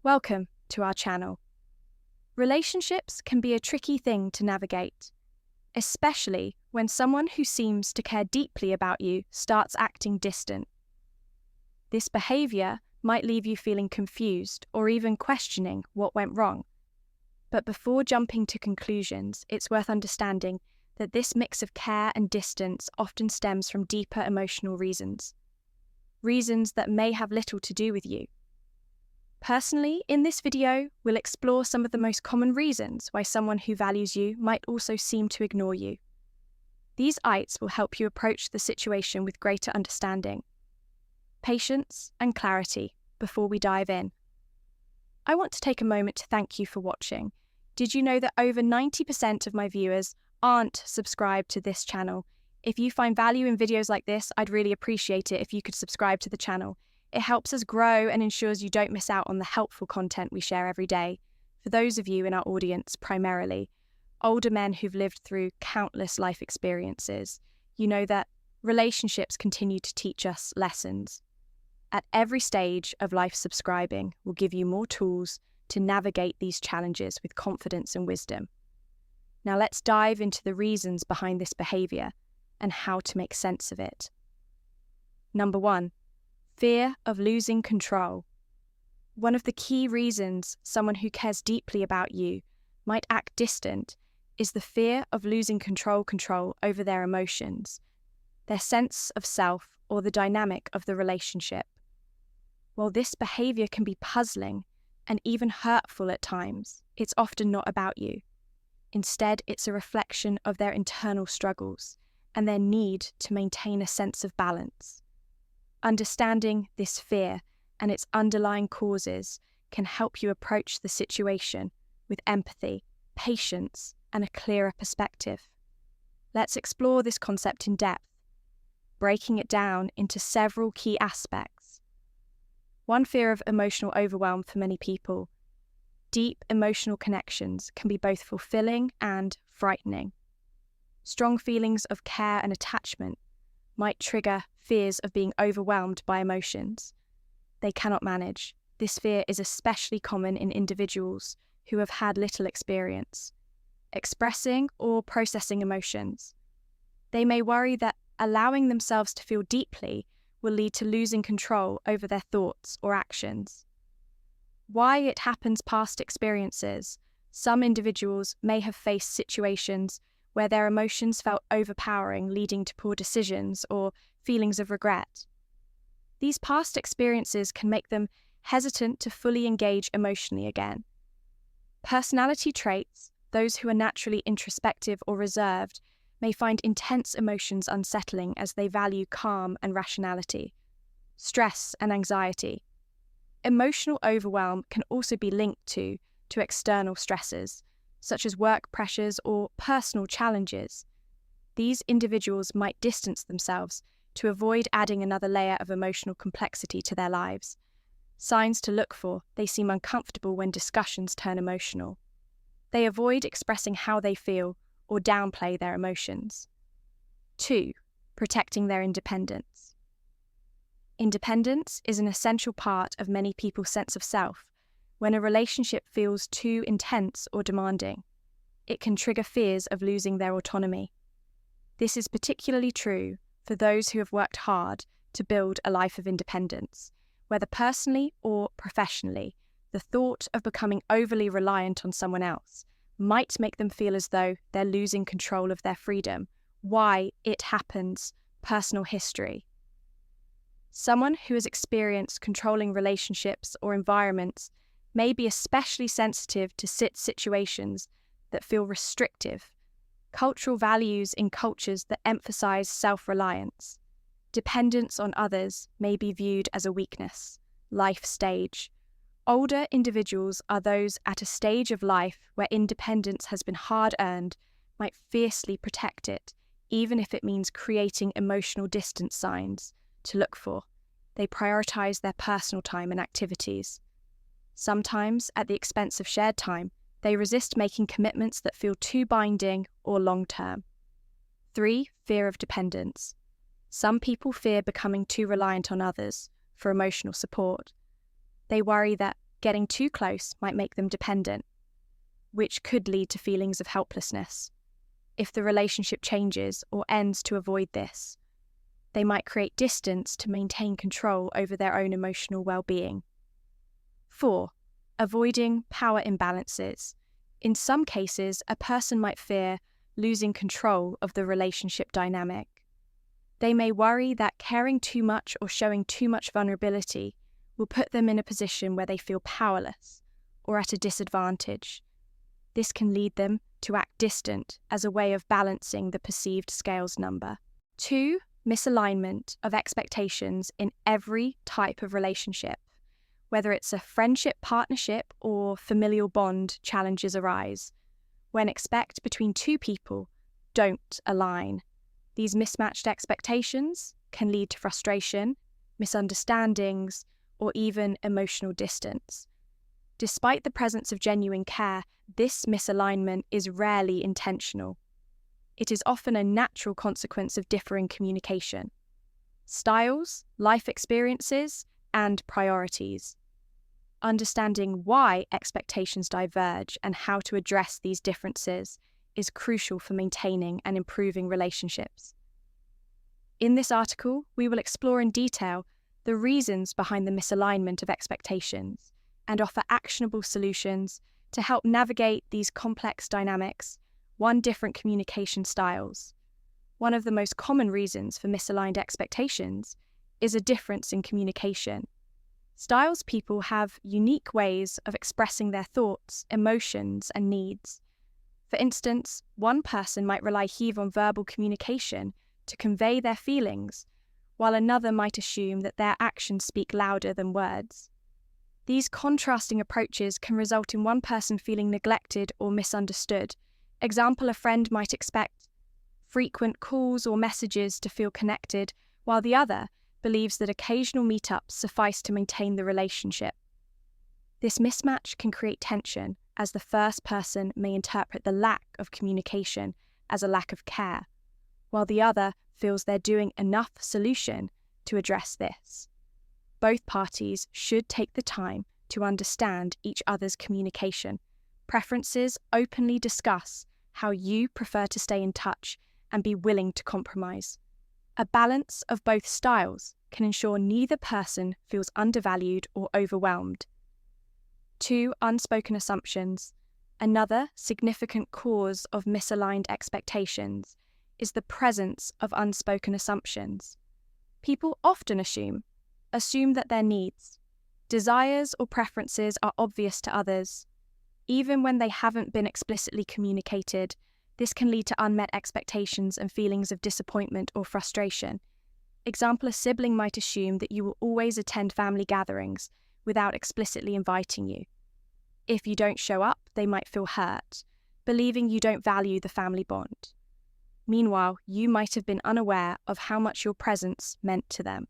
Welcome to our channel. Relationships can be a tricky thing to navigate, especially when someone who seems to care deeply about you starts acting distant. This behavior might leave you feeling confused or even questioning what went wrong. But before jumping to conclusions, it's worth understanding that this mix of care and distance often stems from deeper emotional reasons that may have little to do with you. Personally, in this video, we'll explore some of the most common reasons why someone who values you might also seem to ignore you. These insights will help you approach the situation with greater understanding, patience, and clarity before we dive in. I want to take a moment to thank you for watching. Did you know that over 90% of my viewers aren't subscribed to this channel? If you find value in videos like this, I'd really appreciate it if you could subscribe to the channel. It helps us grow and ensures you don't miss out on the helpful content we share every day. For those of you in our audience, primarily older men who've lived through countless life experiences, you know that relationships continue to teach us lessons. At every stage of life, subscribing will give you more tools to navigate these challenges with confidence and wisdom. Now let's dive into the reasons behind this behavior and how to make sense of it. Number 1. Fear of losing control. One of the key reasons someone who cares deeply about you might act distant is the fear of losing control over their emotions, their sense of self, or the dynamic of the relationship. While this behavior can be puzzling and even hurtful at times, it's often not about you. Instead, it's a reflection of their internal struggles and their need to maintain a sense of balance. Understanding this fear and its underlying causes can help you approach the situation with empathy, patience, and a clearer perspective. Let's explore this concept in depth, breaking it down into several key aspects. One, fear of emotional overwhelm for many people. Deep emotional connections can be both fulfilling and frightening. Strong feelings of care and attachment might trigger fears of being overwhelmed by emotions they cannot manage. This fear is especially common in individuals who have had little experience expressing or processing emotions. They may worry that allowing themselves to feel deeply will lead to losing control over their thoughts or actions. Why it happens past experiences. Some individuals may have faced situations where their emotions felt overpowering, leading to poor decisions or feelings of regret. These past experiences can make them hesitant to fully engage emotionally again. Personality traits, those who are naturally introspective or reserved, may find intense emotions unsettling as they value calm and rationality. Stress and anxiety. Emotional overwhelm can also be linked to external stresses, such as work pressures or personal challenges. These individuals might distance themselves to avoid adding another layer of emotional complexity to their lives. Signs to look for: they seem uncomfortable when discussions turn emotional. They avoid expressing how they feel or downplay their emotions. 2. Protecting their independence. Independence is an essential part of many people's sense of self. When a relationship feels too intense or demanding, it can trigger fears of losing their autonomy. This is particularly true for those who have worked hard to build a life of independence. Whether personally or professionally, the thought of becoming overly reliant on someone else might make them feel as though they're losing control of their freedom. Why it happens, personal history. Someone who has experienced controlling relationships or environments may be especially sensitive to situations that feel restrictive. Cultural values in cultures that emphasize self-reliance. Dependence on others may be viewed as a weakness. Life stage. Older individuals are those at a stage of life where independence has been hard-earned, might fiercely protect it, even if it means creating emotional distance signs to look for. They prioritize their personal time and activities. Sometimes at the expense of shared time, they resist making commitments that feel too binding or long-term. 3. Fear of dependence. Some people fear becoming too reliant on others for emotional support. They worry that Getting too close might make them dependent, which could lead to feelings of helplessness. If the relationship changes or ends to avoid this, they might create distance to maintain control over their own emotional well-being. 4. Avoiding power imbalances. In some cases, a person might fear losing control of the relationship dynamic. They may worry that caring too much or showing too much vulnerability will put them in a position where they feel powerless or at a disadvantage. This can lead them to act distant as a way of balancing the perceived scales number. 2. Misalignment of expectations in every type of relationship. Whether it's a friendship, partnership, or familial bond, challenges arise. When expect between two people don't align. These mismatched expectations can lead to frustration, misunderstandings, or even emotional distance. Despite the presence of genuine care, this misalignment is rarely intentional. It is often a natural consequence of differing communication, styles, life experiences, and priorities. Understanding why expectations diverge and how to address these differences is crucial for maintaining and improving relationships. In this article, we will explore in detail the reasons behind the misalignment of expectations and offer actionable solutions to help navigate these complex dynamics, different communication styles. One of the most common reasons for misaligned expectations is a difference in communication. Styles people have unique ways of expressing their thoughts, emotions, and needs. For instance, one person might rely heavily on verbal communication to convey their feelings, while another might assume that their actions speak louder than words. These contrasting approaches can result in one person feeling neglected or misunderstood. Example, a friend might expect frequent calls or messages to feel connected, while the other believes that occasional meetups suffice to maintain the relationship. This mismatch can create tension, as the first person may interpret the lack of communication as a lack of care, while the other feels they're doing enough solution to address this. Both parties should take the time to understand each other's communication preferences, openly discuss how you prefer to stay in touch, and be willing to compromise. A balance of both styles can ensure neither person feels undervalued or overwhelmed. 2. Unspoken assumptions. Another significant cause of misaligned expectations is the presence of unspoken assumptions. People often assume that their needs, desires, or preferences are obvious to others. Even when they haven't been explicitly communicated, this can lead to unmet expectations and feelings of disappointment or frustration. Example, a sibling might assume that you will always attend family gatherings without explicitly inviting you. If you don't show up, they might feel hurt, believing you don't value the family bond. Meanwhile, you might have been unaware of how much your presence meant to them.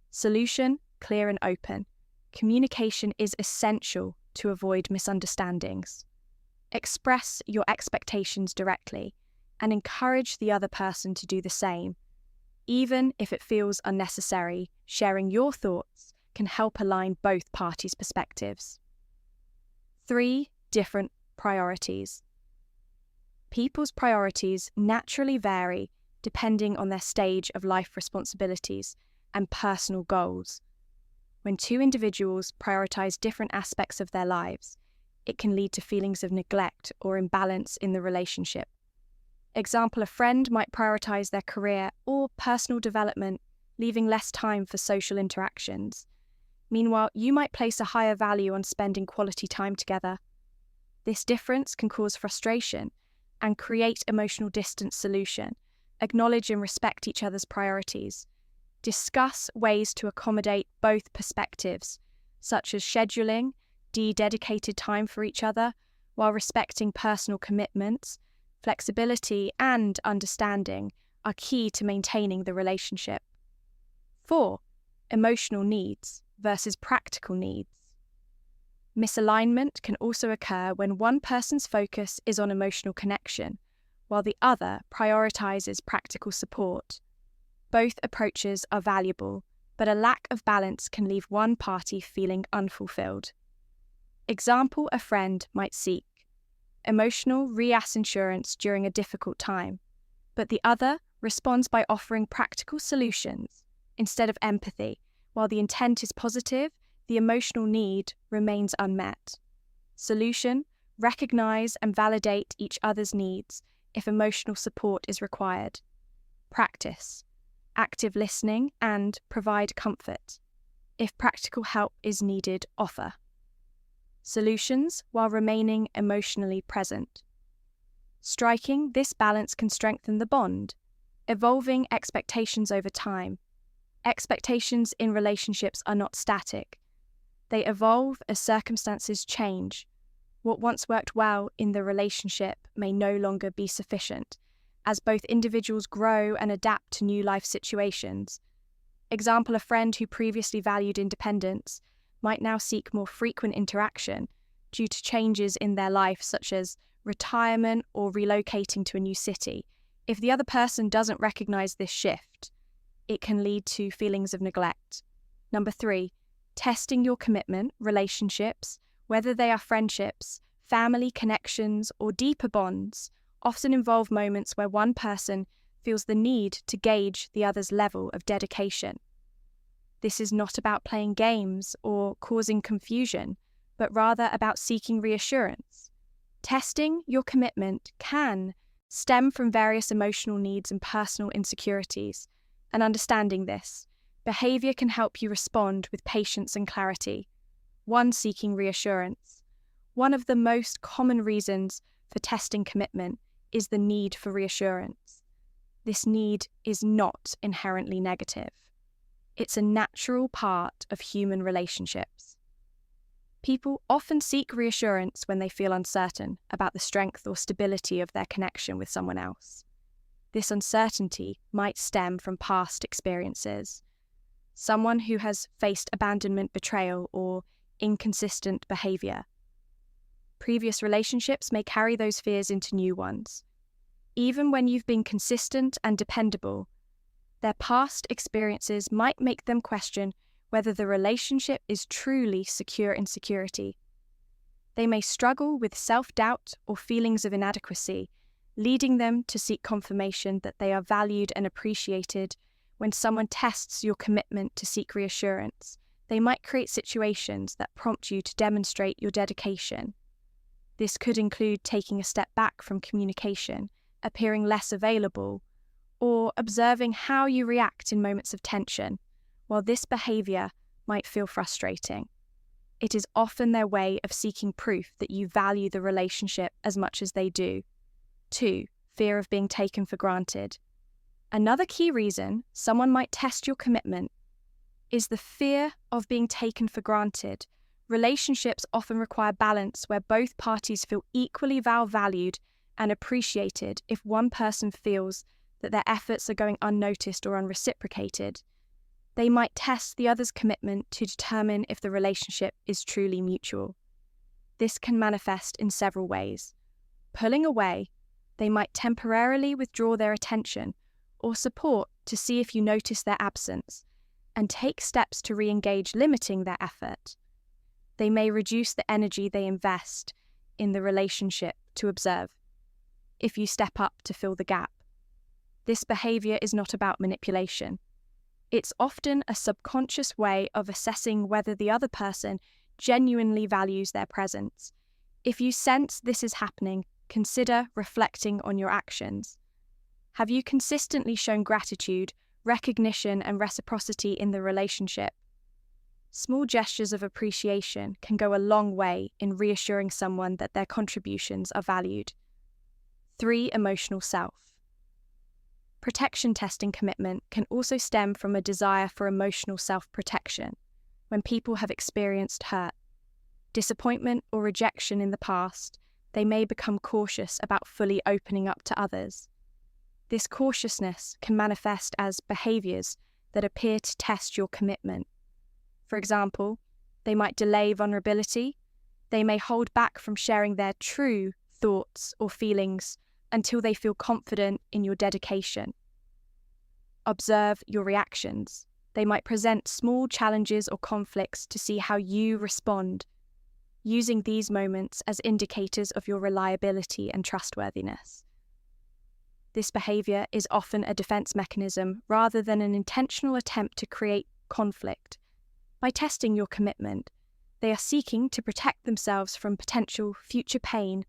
Solution: clear and open. Communication is essential to avoid misunderstandings. Express your expectations directly and encourage the other person to do the same. Even if it feels unnecessary, sharing your thoughts can help align both parties' perspectives. 3. Different priorities. People's priorities naturally vary depending on their stage of life responsibilities and personal goals. When two individuals prioritize different aspects of their lives, it can lead to feelings of neglect or imbalance in the relationship. Example, a friend might prioritize their career or personal development, leaving less time for social interactions. Meanwhile, you might place a higher value on spending quality time together. This difference can cause frustration and create emotional distance. Solution: acknowledge and respect each other's priorities. Discuss ways to accommodate both perspectives, such as scheduling dedicated time for each other while respecting personal commitments. Flexibility and understanding are key to maintaining the relationship. 4. Emotional needs versus practical needs. Misalignment can also occur when one person's focus is on emotional connection, while the other prioritizes practical support. Both approaches are valuable, but a lack of balance can leave one party feeling unfulfilled. Example, a friend might seek emotional reassurance during a difficult time, but the other responds by offering practical solutions instead of empathy. While the intent is positive, the emotional need remains unmet. Solution: recognize and validate each other's needs if emotional support is required. Practice: active listening and provide comfort. If practical help is needed, offer solutions while remaining emotionally present. Striking this balance can strengthen the bond. Evolving expectations over time. Expectations in relationships are not static. They evolve as circumstances change. What once worked well in the relationship may no longer be sufficient, as both individuals grow and adapt to new life situations. Example, a friend who previously valued independence might now seek more frequent interaction due to changes in their life, such as retirement or relocating to a new city. If the other person doesn't recognize this shift, it can lead to feelings of neglect. Number 3, testing your commitment. Relationships, whether they are friendships, family connections, or deeper bonds, often involve moments where one person feels the need to gauge the other's level of dedication. This is not about playing games or causing confusion, but rather about seeking reassurance. Testing your commitment can stem from various emotional needs and personal insecurities, and understanding this, behavior can help you respond with patience and clarity. 1, seeking reassurance. One of the most common reasons for testing commitment is the need for reassurance. This need is not inherently negative. It's a natural part of human relationships. People often seek reassurance when they feel uncertain about the strength or stability of their connection with someone else. This uncertainty might stem from past experiences. Someone who has faced abandonment, betrayal, or inconsistent behavior. Previous relationships may carry those fears into new ones. Even when you've been consistent and dependable, their past experiences might make them question whether the relationship is truly secure in security. They may struggle with self-doubt or feelings of inadequacy, leading them to seek confirmation that they are valued and appreciated. When someone tests your commitment to seek reassurance, they might create situations that prompt you to demonstrate your dedication. This could include taking a step back from communication, appearing less available, or observing how you react in moments of tension. While this behavior might feel frustrating, it is often their way of seeking proof that you value the relationship as much as they do. 2, fear of being taken for granted. Another key reason someone might test your commitment is the fear of being taken for granted. Relationships often require balance where both parties feel equally valued and appreciated. If one person feels that their efforts are going unnoticed or unreciprocated, they might test the other's commitment to determine if the relationship is truly mutual. This can manifest in several ways. Pulling away, they might temporarily withdraw their attention or support to see if you notice their absence and take steps to re-engage, limiting their effort. They may reduce the energy they invest in the relationship to observe if you step up to fill the gap. This behavior is not about manipulation. It's often a subconscious way of assessing whether the other person genuinely values their presence. If you sense this is happening, consider reflecting on your actions. Have you consistently shown gratitude, recognition, and reciprocity in the relationship? Small gestures of appreciation can go a long way in reassuring someone that their contributions are valued. 3, emotional self. Protection testing commitment can also stem from a desire for emotional self-protection when people have experienced hurt, disappointment, or rejection in the past. They may become cautious about fully opening up to others. This cautiousness can manifest as behaviors that appear to test your commitment. For example, they might delay vulnerability. They may hold back from sharing their true thoughts or feelings until they feel confident in your dedication. Observe your reactions. They might present small challenges or conflicts to see how you respond. using these moments as indicators of your reliability and trustworthiness. This behavior is often a defense mechanism rather than an intentional attempt to create conflict. By testing your commitment, they are seeking to protect themselves from potential future pain.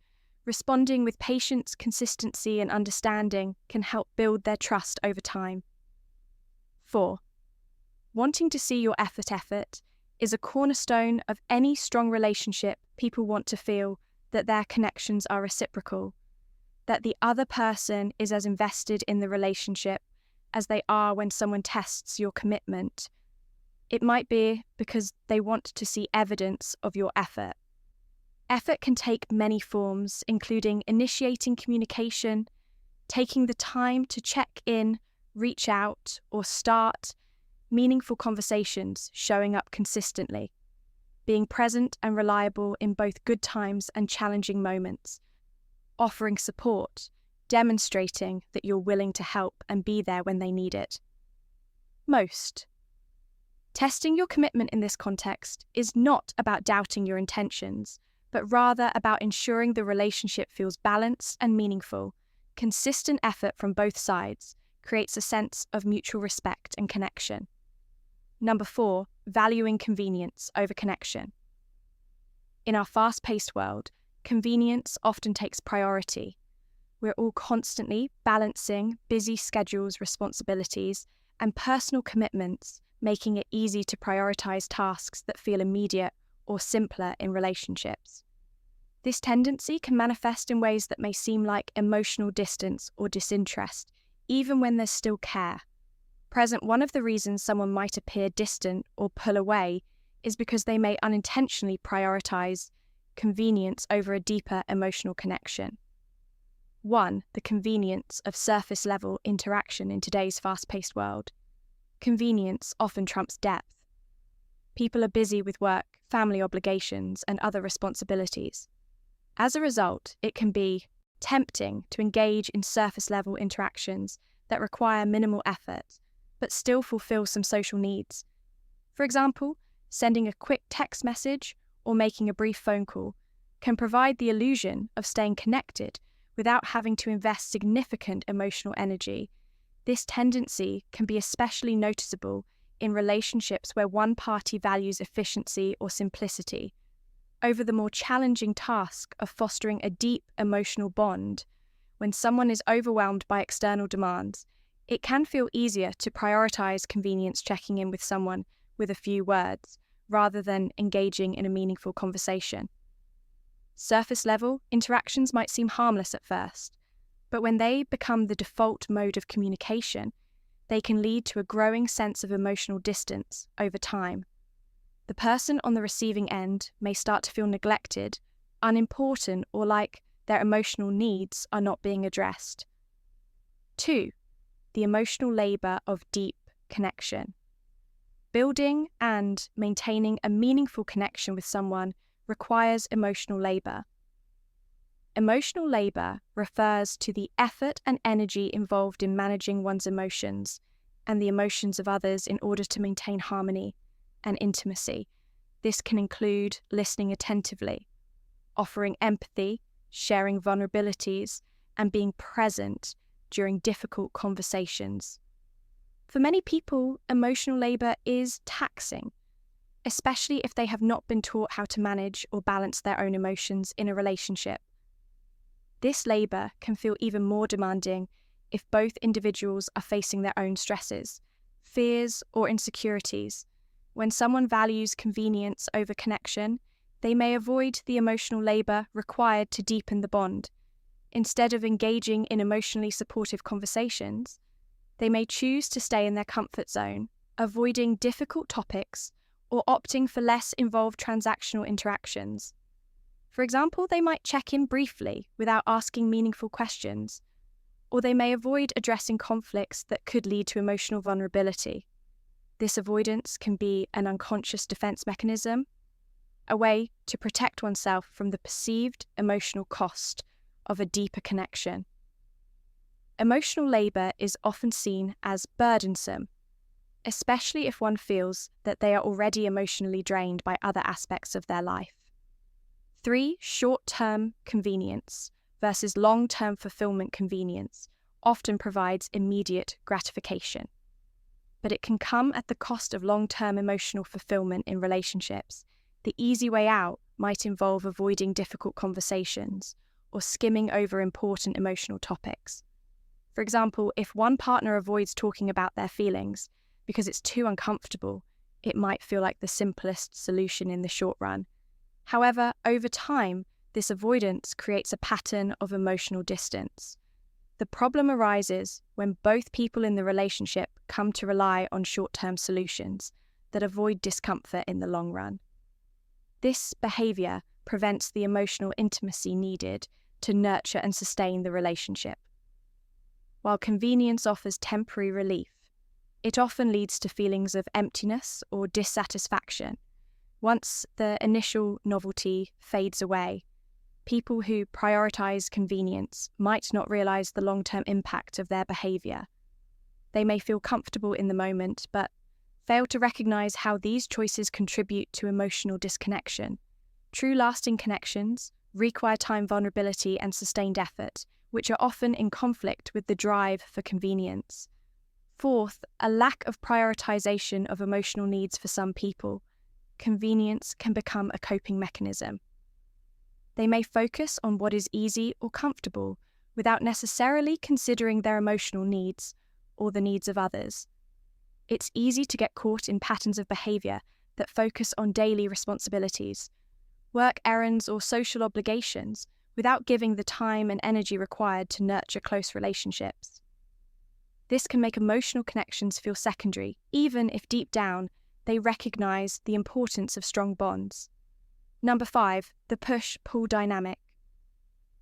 Responding with patience, consistency, and understanding can help build their trust over time. 4. Wanting to see your effort is a cornerstone of any strong relationship. People want to feel that their connections are reciprocal, that the other person is as invested in the relationship as they are when someone tests your commitment. It might be because they want to see evidence of your effort. Effort can take many forms, including initiating communication, taking the time to check in, reach out, or start meaningful conversations, showing up consistently, being present and reliable in both good times and challenging moments, offering support, demonstrating that you're willing to help and be there when they need it. Testing your commitment in this context is not about doubting your intentions, but rather about ensuring the relationship feels balanced and meaningful. Consistent effort from both sides creates a sense of mutual respect and connection. 4, valuing convenience over connection. In our fast-paced world, convenience often takes priority. We're all constantly balancing busy schedules, responsibilities, and personal commitments, making it easy to prioritize tasks that feel immediate or simpler in relationships. This tendency can manifest in ways that may seem like emotional distance or disinterest, even when there's still care. One of the reasons someone might appear distant or pull away is because they may unintentionally prioritize convenience over a deeper emotional connection. 1. The convenience of surface-level interaction in today's fast-paced world. Convenience often trumps depth. People are busy with work, family obligations, and other responsibilities. As a result, it can be tempting to engage in surface-level interactions that require minimal effort, but still fulfill some social needs. For example, sending a quick text message or making a brief phone call can provide the illusion of staying connected without having to invest significant emotional energy. This tendency can be especially noticeable in relationships where one party values efficiency or simplicity over the more challenging task of fostering a deep emotional bond. When someone is overwhelmed by external demands, it can feel easier to prioritize convenience, checking in with someone with a few words, rather than engaging in a meaningful conversation. Surface-level interactions might seem harmless at first, but when they become the default mode of communication, they can lead to a growing sense of emotional distance over time. The person on the receiving end may start to feel neglected, unimportant, or like their emotional needs are not being addressed. 2. The emotional labor of deep connection. Building and maintaining a meaningful connection with someone requires emotional labor. Emotional labor refers to the effort and energy involved in managing one's emotions and the emotions of others in order to maintain harmony and intimacy. This can include listening attentively, offering empathy, sharing vulnerabilities, and being present during difficult conversations. For many people, emotional labor is taxing, especially if they have not been taught how to manage or balance their own emotions in a relationship. This labor can feel even more demanding if both individuals are facing their own stresses, fears, or insecurities. When someone values convenience over connection, they may avoid the emotional labor required to deepen the bond. Instead of engaging in emotionally supportive conversations, they may choose to stay in their comfort zone, avoiding difficult topics or opting for less involved transactional interactions. For example, they might check in briefly without asking meaningful questions, or they may avoid addressing conflicts that could lead to emotional vulnerability. This avoidance can be an unconscious defense mechanism, a way to protect oneself from the perceived emotional cost of a deeper connection. Emotional labor is often seen as burdensome, especially if one feels that they are already emotionally drained by other aspects of their life. 3. Short-term convenience versus long-term fulfillment. Convenience often provides immediate gratification, but it can come at the cost of long-term emotional fulfillment in relationships. The easy way out might involve avoiding difficult conversations or skimming over important emotional topics. For example, if one partner avoids talking about their feelings because it's too uncomfortable, it might feel like the simplest solution in the short run. However, over time, this avoidance creates a pattern of emotional distance. The problem arises when both people in the relationship come to rely on short-term solutions that avoid discomfort in the long run. This behavior prevents the emotional intimacy needed to nurture and sustain the relationship. While convenience offers temporary relief, it often leads to feelings of emptiness or dissatisfaction. Once the initial novelty fades away, people who prioritize convenience might not realize the long-term impact of their behavior. They may feel comfortable in the moment, but fail to recognize how these choices contribute to emotional disconnection. True lasting connections require time, vulnerability, and sustained effort, which are often in conflict with the drive for convenience. Fourth, a lack of prioritization of emotional needs for some people. Convenience can become a coping mechanism. They may focus on what is easy or comfortable without necessarily considering their emotional needs or the needs of others. It's easy to get caught in patterns of behavior that focus on daily responsibilities, work errands, or social obligations without giving the time and energy required to nurture close relationships. This can make emotional connections feel secondary, even if deep down they recognize the importance of strong bonds. Number 5, the push-pull dynamic.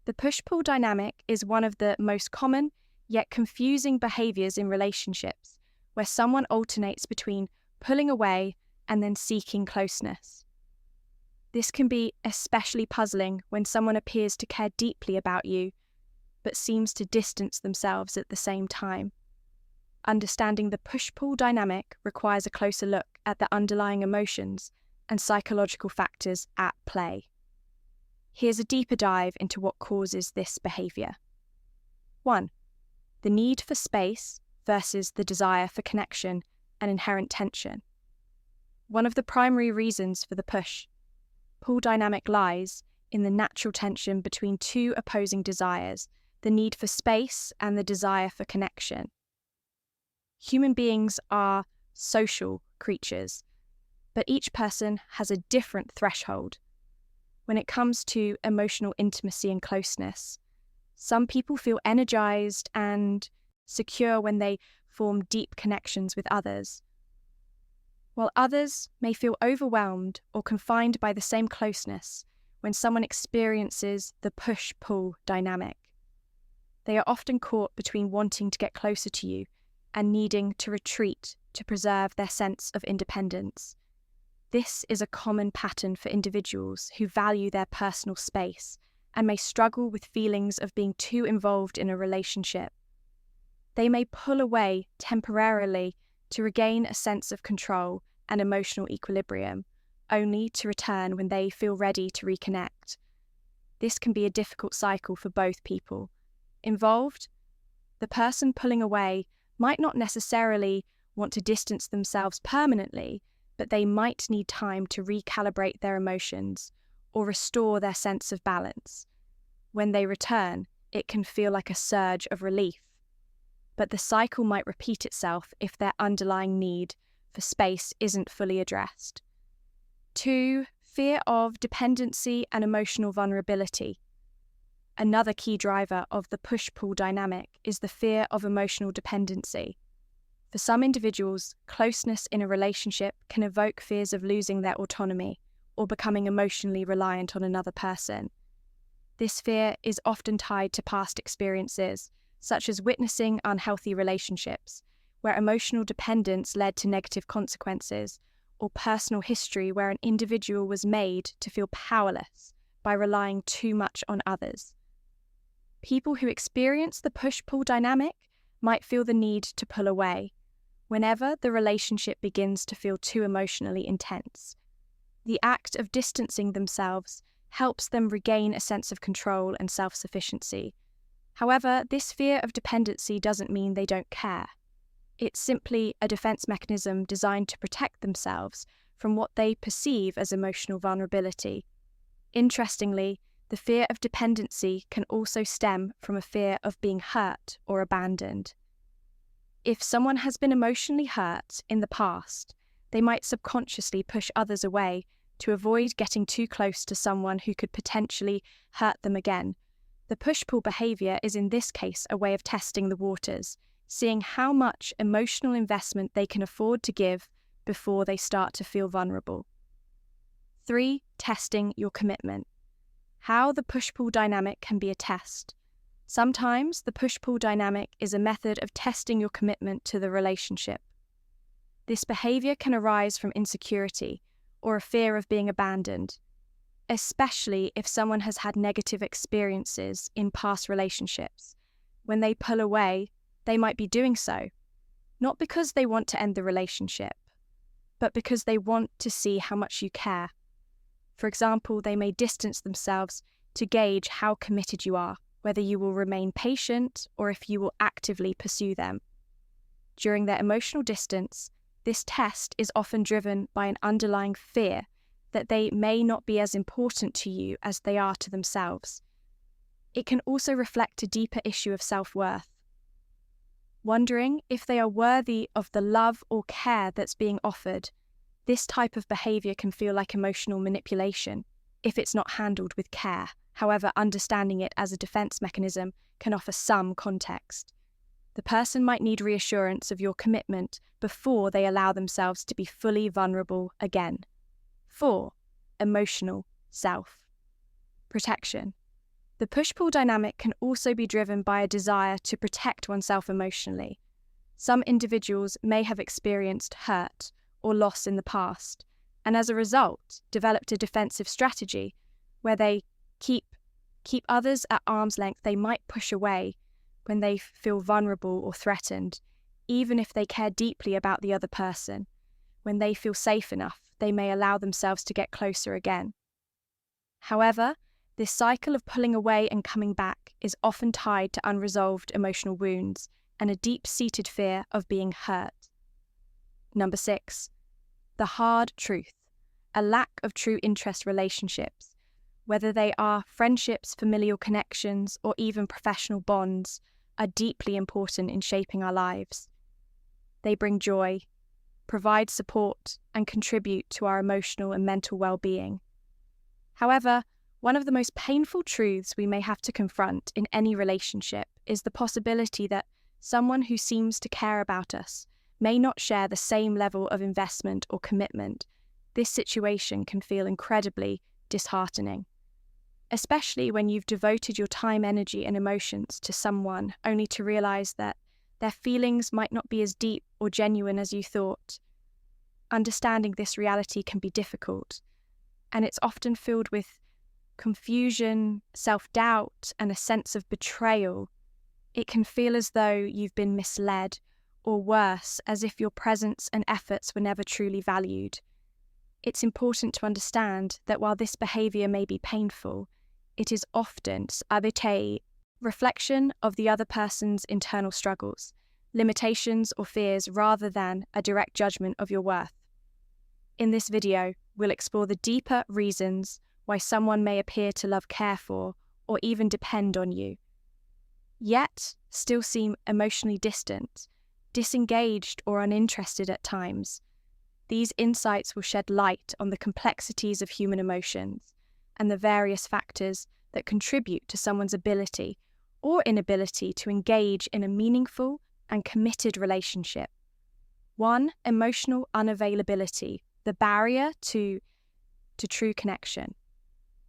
The push-pull dynamic is one of the most common yet confusing behaviors in relationships, where someone alternates between pulling away and then seeking closeness. This can be especially puzzling when someone appears to care deeply about you, but seems to distance themselves at the same time. Understanding the push-pull dynamic requires a closer look at the underlying emotions and psychological factors at play. Here's a deeper dive into what causes this behavior. 1. The need for space versus the desire for connection and inherent tension. One of the primary reasons for the push-pull dynamic lies in the natural tension between two opposing desires, the need for space and the desire for connection. Human beings are social creatures, but each person has a different threshold. When it comes to emotional intimacy and closeness, some people feel energized and secure when they form deep connections with others, while others may feel overwhelmed or confined by the same closeness when someone experiences the push-pull dynamic. They are often caught between wanting to get closer to you and needing to retreat to preserve their sense of independence. This is a common pattern for individuals who value their personal space and may struggle with feelings of being too involved in a relationship. They may pull away temporarily to regain a sense of control and emotional equilibrium, only to return when they feel ready to reconnect. This can be a difficult cycle for both people involved. The person pulling away might not necessarily want to distance themselves permanently, but they might need time to recalibrate their emotions or restore their sense of balance. When they return, it can feel like a surge of relief, but the cycle might repeat itself if their underlying need for space isn't fully addressed. 2. Fear of dependency and emotional vulnerability. Another key driver of the push-pull dynamic is the fear of emotional dependency. For some individuals, closeness in a relationship can evoke fears of losing their autonomy or becoming emotionally reliant on another person. This fear is often tied to past experiences, such as witnessing unhealthy relationships, where emotional dependence led to negative consequences, or personal history where an individual was made to feel powerless by relying too much on others. People who experience the push-pull dynamic might feel the need to pull away whenever the relationship begins to feel too emotionally intense. The act of distancing themselves helps them regain a sense of control and self-sufficiency. However, this fear of dependency doesn't mean they don't care. It's simply a defense mechanism designed to protect themselves from what they perceive as emotional vulnerability. Interestingly, the fear of dependency can also stem from a fear of being hurt or abandoned. If someone has been emotionally hurt in the past, they might subconsciously push others away to avoid getting too close to someone who could potentially hurt them again. The push-pull behavior is in this case a way of testing the waters, seeing how much emotional investment they can afford to give before they start to feel vulnerable. 3. Testing your commitment. How the push-pull dynamic can be a test. Sometimes the push-pull dynamic is a method of testing your commitment to the relationship. This behavior can arise from insecurity or a fear of being abandoned, especially if someone has had negative experiences in past relationships. When they pull away, they might be doing so, not because they want to end the relationship, but because they want to see how much you care. For example, they may distance themselves to gauge how committed you are, whether you will remain patient or if you will actively pursue them. During their emotional distance, this test is often driven by an underlying fear that they may not be as important to you as they are to themselves. It can also reflect a deeper issue of self-worth, wondering if they are worthy of the love or care that's being offered. This type of behavior can feel like emotional manipulation if it's not handled with care. However, understanding it as a defense mechanism can offer some context. The person might need reassurance of your commitment before they allow themselves to be fully vulnerable again. 4. Emotional self-protection. The push-pull dynamic can also be driven by a desire to protect oneself emotionally. Some individuals may have experienced hurt or loss in the past, and as a result, developed a defensive strategy where they keep others at arm's length. They might push away when they feel vulnerable or threatened, even if they care deeply about the other person. When they feel safe enough, they may allow themselves to get closer again. However, this cycle of pulling away and coming back is often tied to unresolved emotional wounds and a deep-seated fear of being hurt. 6. The hard truth. A lack of true interest relationships, whether they are friendships, familial connections, or even professional bonds, are deeply important in shaping our lives. They bring joy, provide support, and contribute to our emotional and mental well-being. However, one of the most painful truths we may have to confront in any relationship is the possibility that someone who seems to care about us may not share the same level of investment or commitment. This situation can feel incredibly disheartening, especially when you've devoted your time, energy, and emotions to someone only to realize that their feelings might not be as deep or genuine as you thought. Understanding this reality can be difficult, and it's often filled with confusion, self-doubt, and a sense of betrayal. It can feel as though you've been misled, or worse, as if your presence and efforts were never truly valued. It's important to understand that while this behavior may be painful, it is often a reflection of the other person's internal struggles, limitations, or fears rather than a direct judgment of your worth. In this video, we'll explore the deeper reasons why someone may appear to love, care for, or even depend on you, yet still seem emotionally distant, disengaged, or uninterested at times. These insights will shed light on the complexities of human emotions and the various factors that contribute to someone's ability or inability to engage in a meaningful and committed relationship. 1. Emotional unavailability, the barrier to true connection.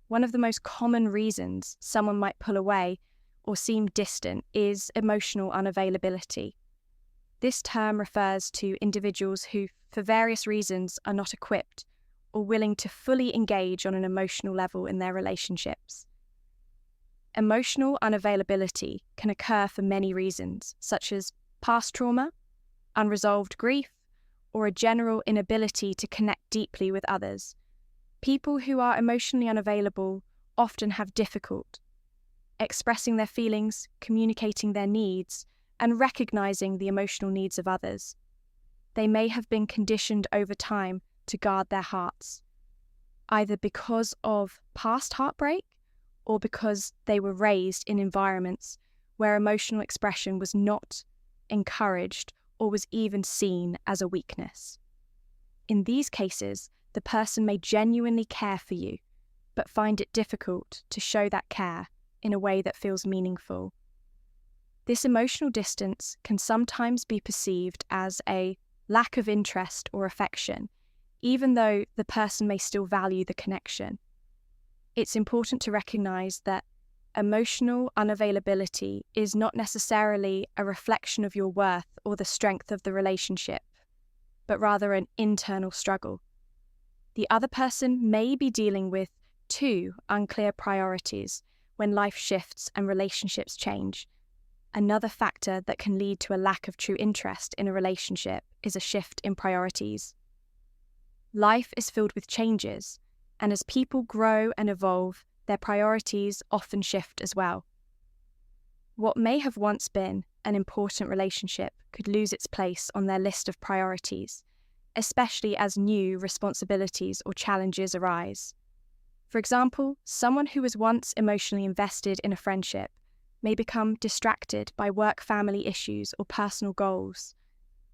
One of the most common reasons someone might pull away or seem distant is emotional unavailability. This term refers to individuals who, for various reasons, are not equipped or willing to fully engage on an emotional level in their relationships. Emotional unavailability can occur for many reasons, such as past trauma, unresolved grief, or a general inability to connect deeply with others. People who are emotionally unavailable often have difficult expressing their feelings, communicating their needs, and recognizing the emotional needs of others. They may have been conditioned over time to guard their hearts, either because of past heartbreak or because they were raised in environments where emotional expression was not encouraged or was even seen as a weakness. In these cases, the person may genuinely care for you, but find it difficult to show that care in a way that feels meaningful. This emotional distance can sometimes be perceived as a lack of interest or affection, even though the person may still value the connection. It's important to recognize that emotional unavailability is not necessarily a reflection of your worth or the strength of the relationship, but rather an internal struggle. The other person may be dealing with two unclear priorities when life shifts and relationships change. Another factor that can lead to a lack of true interest in a relationship is a shift in priorities. Life is filled with changes, and as people grow and evolve, their priorities often shift as well. What may have once been an important relationship could lose its place on their list of priorities, especially as new responsibilities or challenges arise. For example, someone who was once emotionally invested in a friendship may become distracted by work-family issues or personal goals.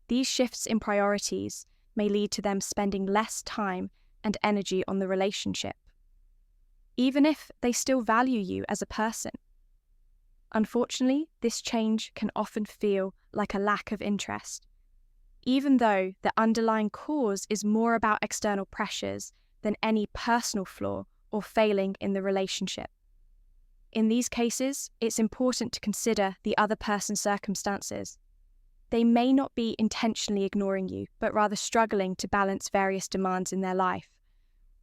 These shifts in priorities may lead to them spending less time and energy on the relationship, even if they still value you as a person. Unfortunately, this change can often feel like a lack of interest, even though the underlying cause is more about external pressures than any personal flaw or failing in the relationship. In these cases, it's important to consider the other person's circumstances. They may not be intentionally ignoring you, but rather struggling to balance various demands in their life.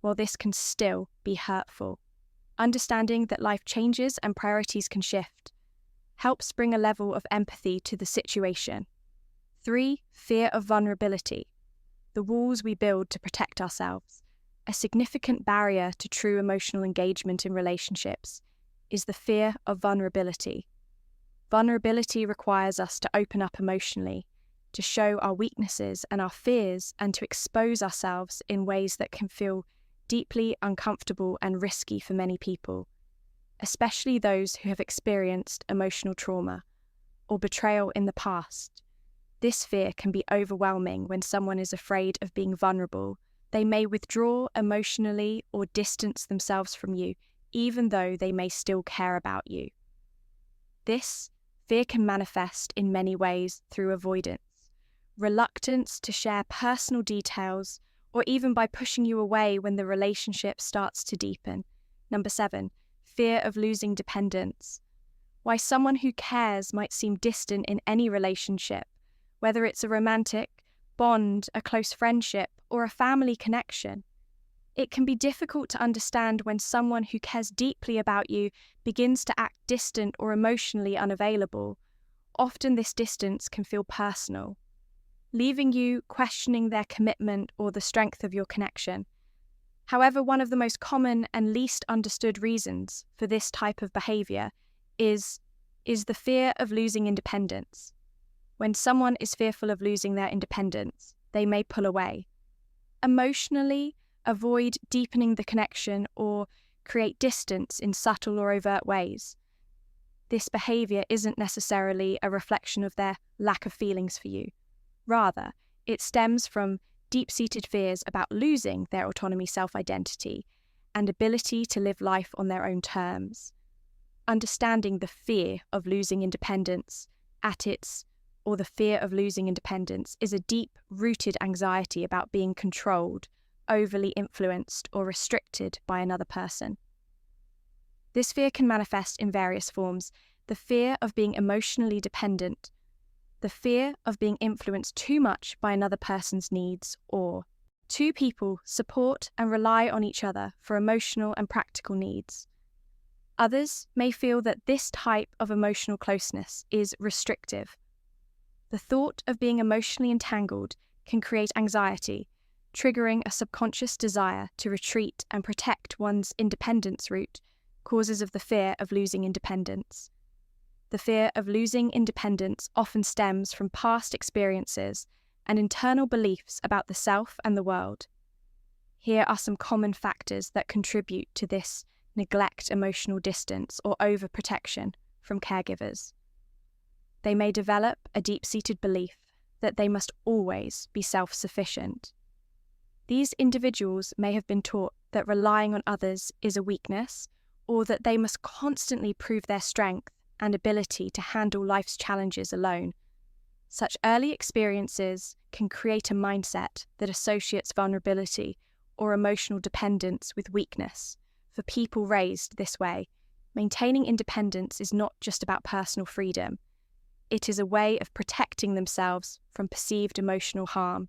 While this can still be hurtful, understanding that life changes and priorities can shift helps bring a level of empathy to the situation. 3. Fear of vulnerability. The walls we build to protect ourselves. A significant barrier to true emotional engagement in relationships is the fear of vulnerability. Vulnerability requires us to open up emotionally, to show our weaknesses and our fears, and to expose ourselves in ways that can feel deeply uncomfortable and risky for many people, especially those who have experienced emotional trauma or betrayal in the past. This fear can be overwhelming when someone is afraid of being vulnerable. They may withdraw emotionally or distance themselves from you, even though they may still care about you. This fear can manifest in many ways through avoidance, reluctance to share personal details, or even by pushing you away when the relationship starts to deepen. 7. Fear of losing dependence. Why someone who cares might seem distant in any relationship, whether it's a romantic bond, a close friendship, or a family connection. It can be difficult to understand when someone who cares deeply about you begins to act distant or emotionally unavailable. Often this distance can feel personal, leaving you questioning their commitment or the strength of your connection. However, one of the most common and least understood reasons for this type of behavior is the fear of losing independence. When someone is fearful of losing their independence, they may pull away, emotionally avoid deepening the connection, or create distance in subtle or overt ways. This behavior isn't necessarily a reflection of their lack of feelings for you. Rather, it stems from deep-seated fears about losing their autonomy, self-identity, and ability to live life on their own terms. Understanding the fear of losing independence or the fear of losing independence is a deep-rooted anxiety about being controlled, overly influenced, or restricted by another person. This fear can manifest in various forms: the fear of being emotionally dependent, the fear of being influenced too much by another person's needs, or two people support and rely on each other for emotional and practical needs. Others may feel that this type of emotional closeness is restrictive. The thought of being emotionally entangled can create anxiety, triggering a subconscious desire to retreat and protect one's independence route Causes of the fear of losing independence. The fear of losing independence often stems from past experiences and internal beliefs about the self and the world. Here are some common factors that contribute to this neglect emotional distance or overprotection from caregivers. They may develop a deep-seated belief that they must always be self-sufficient. These individuals may have been taught that relying on others is a weakness, or that they must constantly prove their strength and ability to handle life's challenges alone. Such early experiences can create a mindset that associates vulnerability or emotional dependence with weakness. For people raised this way, maintaining independence is not just about personal freedom. It is a way of protecting themselves from perceived emotional harm.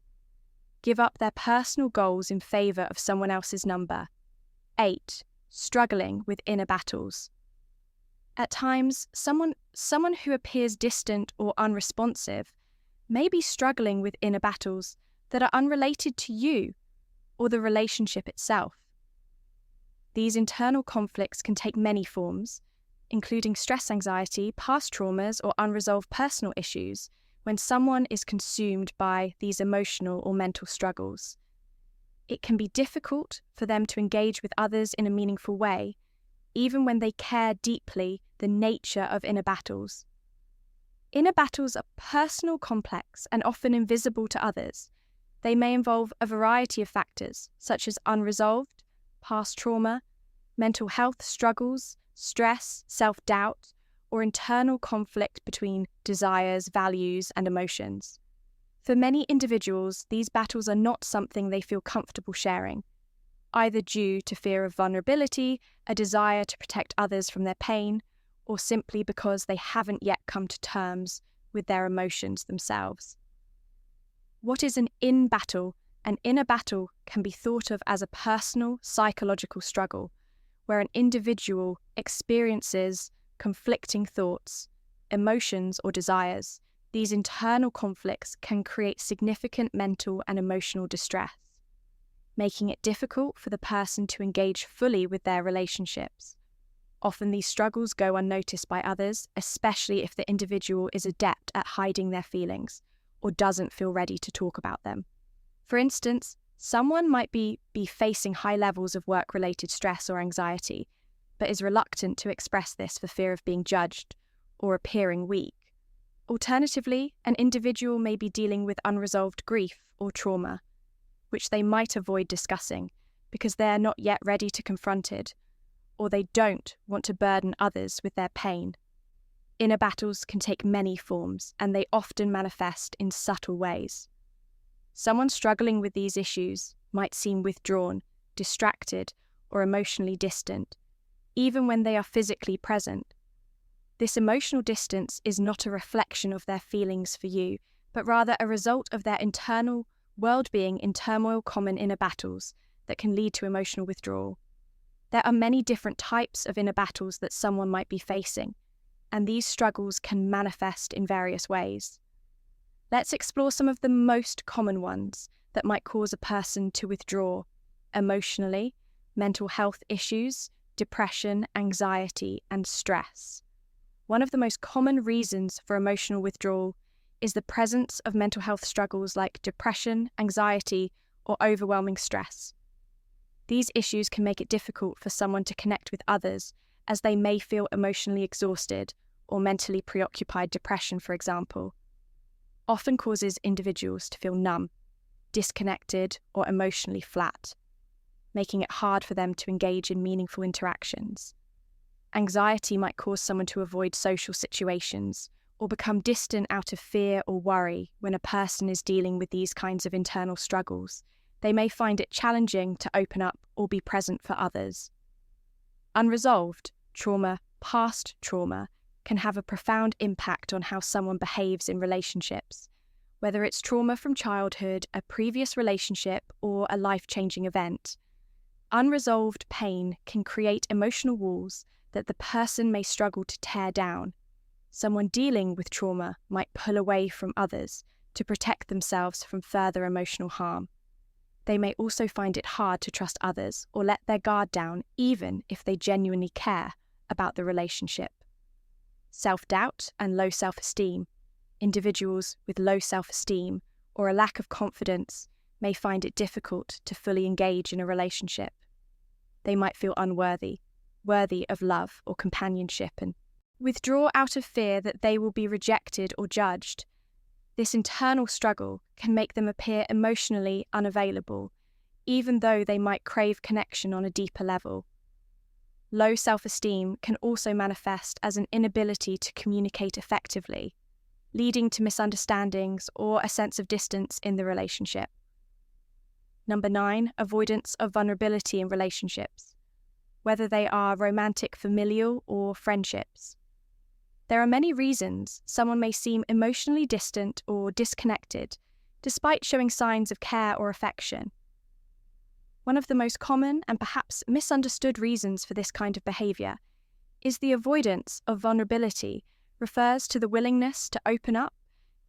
Give up their personal goals in favour of someone else's number. 8. Struggling with inner battles. At times, someone who appears distant or unresponsive may be struggling with inner battles that are unrelated to you or the relationship itself. These internal conflicts can take many forms, including stress anxiety, past traumas, or unresolved personal issues, when someone is consumed by these emotional or mental struggles. It can be difficult for them to engage with others in a meaningful way, even when they care deeply the nature of inner battles. Inner battles are personal, complex, and often invisible to others. They may involve a variety of factors, such as unresolved, past trauma, mental health struggles, stress, self-doubt, or internal conflict between desires, values, and emotions. For many individuals, these battles are not something they feel comfortable sharing, either due to fear of vulnerability, a desire to protect others from their pain, or simply because they haven't yet come to terms with their emotions themselves. What is an in battle? An inner battle can be thought of as a personal psychological struggle, where an individual experiences conflicting thoughts, emotions, or desires. These internal conflicts can create significant mental and emotional distress, making it difficult for the person to engage fully with their relationships. Often these struggles go unnoticed by others, especially if the individual is adept at hiding their feelings or doesn't feel ready to talk about them. For instance, someone might be facing high levels of work-related stress or anxiety, but is reluctant to express this for fear of being judged or appearing weak. Alternatively, an individual may be dealing with unresolved grief or trauma, which they might avoid discussing because they are not yet ready to confront it, or they don't want to burden others with their pain. Inner battles can take many forms, and they often manifest in subtle ways. Someone struggling with these issues might seem withdrawn, distracted, or emotionally distant, even when they are physically present. This emotional distance is not a reflection of their feelings for you, but rather a result of their internal world being in turmoil, common inner battles that can lead to emotional withdrawal. There are many different types of inner battles that someone might be facing, and these struggles can manifest in various ways. Let's explore some of the most common ones that might cause a person to withdraw emotionally: mental health issues, depression, anxiety, and stress. One of the most common reasons for emotional withdrawal is the presence of mental health struggles like depression, anxiety, or overwhelming stress. These issues can make it difficult for someone to connect with others, as they may feel emotionally exhausted or mentally preoccupied. Depression, for example, often causes individuals to feel numb, disconnected, or emotionally flat, making it hard for them to engage in meaningful interactions. Anxiety might cause someone to avoid social situations or become distant out of fear or worry. When a person is dealing with these kinds of internal struggles, they may find it challenging to open up or be present for others. Unresolved trauma, past trauma, can have a profound impact on how someone behaves in relationships, whether it's trauma from childhood, a previous relationship, or a life-changing event. Unresolved pain can create emotional walls that the person may struggle to tear down. Someone dealing with trauma might pull away from others to protect themselves from further emotional harm. They may also find it hard to trust others or let their guard down, even if they genuinely care about the relationship. Self-doubt and low self-esteem. Individuals with low self-esteem or a lack of confidence may find it difficult to fully engage in a relationship. They might feel unworthy, worthy of love or companionship, and withdraw out of fear that they will be rejected or judged. This internal struggle can make them appear emotionally unavailable, even though they might crave connection on a deeper level. Low self-esteem can also manifest as an inability to communicate effectively, leading to misunderstandings or a sense of distance in the relationship. Number 9, avoidance of vulnerability in relationships, whether they are romantic, familial, or friendships. There are many reasons someone may seem emotionally distant or disconnected, despite showing signs of care or affection. One of the most common and perhaps misunderstood reasons for this kind of behavior is the avoidance of vulnerability refers to the willingness to open up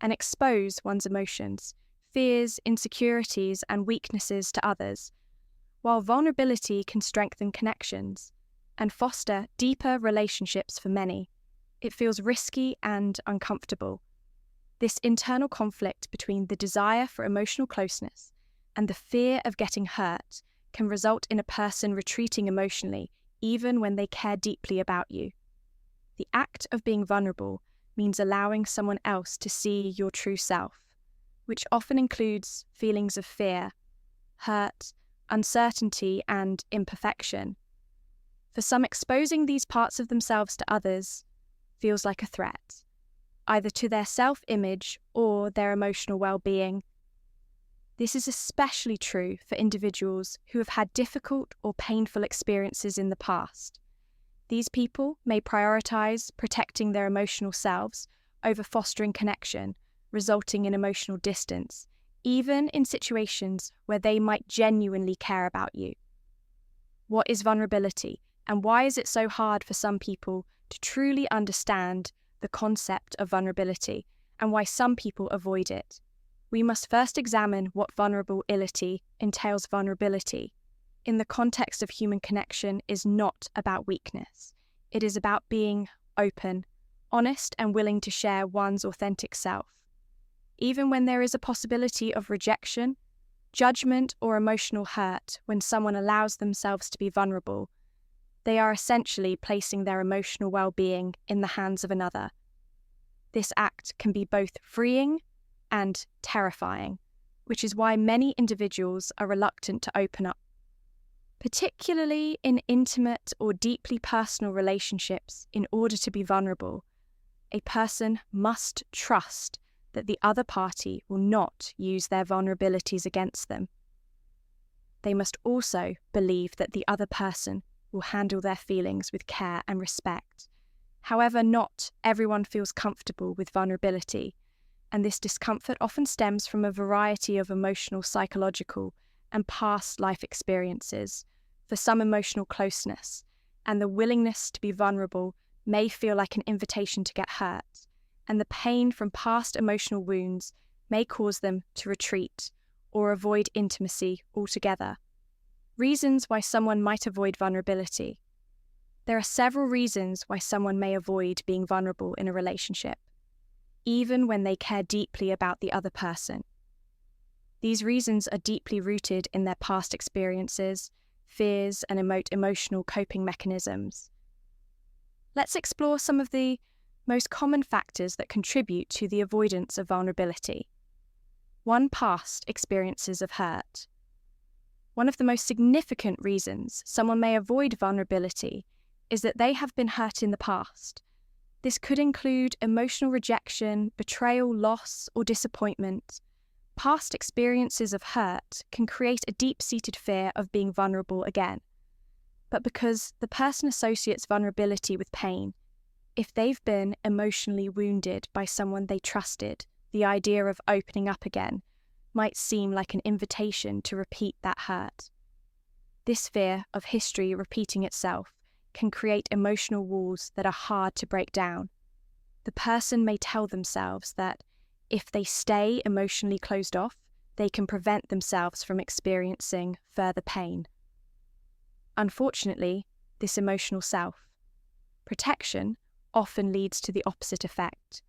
and expose one's emotions, fears, insecurities, and weaknesses to others. While vulnerability can strengthen connections and foster deeper relationships for many, it feels risky and uncomfortable. This internal conflict between the desire for emotional closeness and the fear of getting hurt can result in a person retreating emotionally, even when they care deeply about you. The act of being vulnerable means allowing someone else to see your true self, which often includes feelings of fear, hurt, uncertainty, and imperfection. For some, exposing these parts of themselves to others feels like a threat, either to their self-image or their emotional well-being. This is especially true for individuals who have had difficult or painful experiences in the past. These people may prioritize protecting their emotional selves over fostering connection, resulting in emotional distance, even in situations where they might genuinely care about you. What is vulnerability, and why is it so hard for some people to truly understand the concept of vulnerability, and why some people avoid it? We must first examine what vulnerability entails. Vulnerability, in the context of human connection, is not about weakness. It is about being open, honest, and willing to share one's authentic self. Even when there is a possibility of rejection, judgment, or emotional hurt, when someone allows themselves to be vulnerable, they are essentially placing their emotional well-being in the hands of another. This act can be both freeing and terrifying, which is why many individuals are reluctant to open up. Particularly in intimate or deeply personal relationships, in order to be vulnerable, a person must trust that the other party will not use their vulnerabilities against them. They must also believe that the other person will handle their feelings with care and respect. However, not everyone feels comfortable with vulnerability, and this discomfort often stems from a variety of emotional, psychological, and past life experiences. For some, emotional closeness and the willingness to be vulnerable may feel like an invitation to get hurt, and the pain from past emotional wounds may cause them to retreat or avoid intimacy altogether. Reasons why someone might avoid vulnerability. There are several reasons why someone may avoid being vulnerable in a relationship, even when they care deeply about the other person. These reasons are deeply rooted in their past experiences, fears, and emotional coping mechanisms. Let's explore some of the most common factors that contribute to the avoidance of vulnerability. 1. Past experiences of hurt. One of the most significant reasons someone may avoid vulnerability is that they have been hurt in the past. This could include emotional rejection, betrayal, loss, or disappointment. Past experiences of hurt can create a deep-seated fear of being vulnerable again. But because the person associates vulnerability with pain, if they've been emotionally wounded by someone they trusted, the idea of opening up again might seem like an invitation to repeat that hurt. This fear of history repeating itself can create emotional walls that are hard to break down. The person may tell themselves that if they stay emotionally closed off, they can prevent themselves from experiencing further pain. Unfortunately, this emotional self-protection often leads to the opposite effect.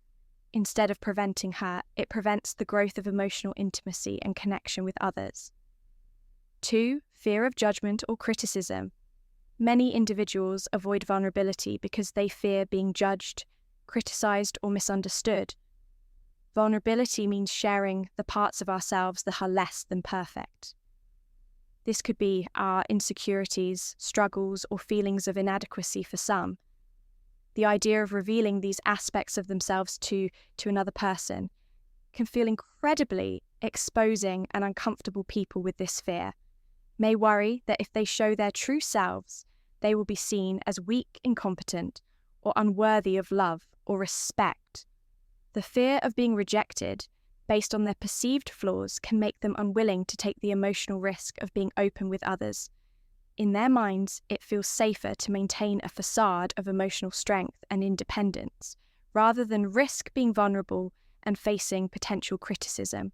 Instead of preventing hurt, it prevents the growth of emotional intimacy and connection with others. 2. Fear of judgment or criticism. Many individuals avoid vulnerability because they fear being judged, criticized, or misunderstood. Vulnerability means sharing the parts of ourselves that are less than perfect. This could be our insecurities, struggles, or feelings of inadequacy for some. The idea of revealing these aspects of themselves to another person can feel incredibly exposing, and uncomfortable people with this fear may worry that if they show their true selves, they will be seen as weak, incompetent, or unworthy of love or respect. The fear of being rejected based on their perceived flaws can make them unwilling to take the emotional risk of being open with others. In their minds, it feels safer to maintain a facade of emotional strength and independence, rather than risk being vulnerable and facing potential criticism.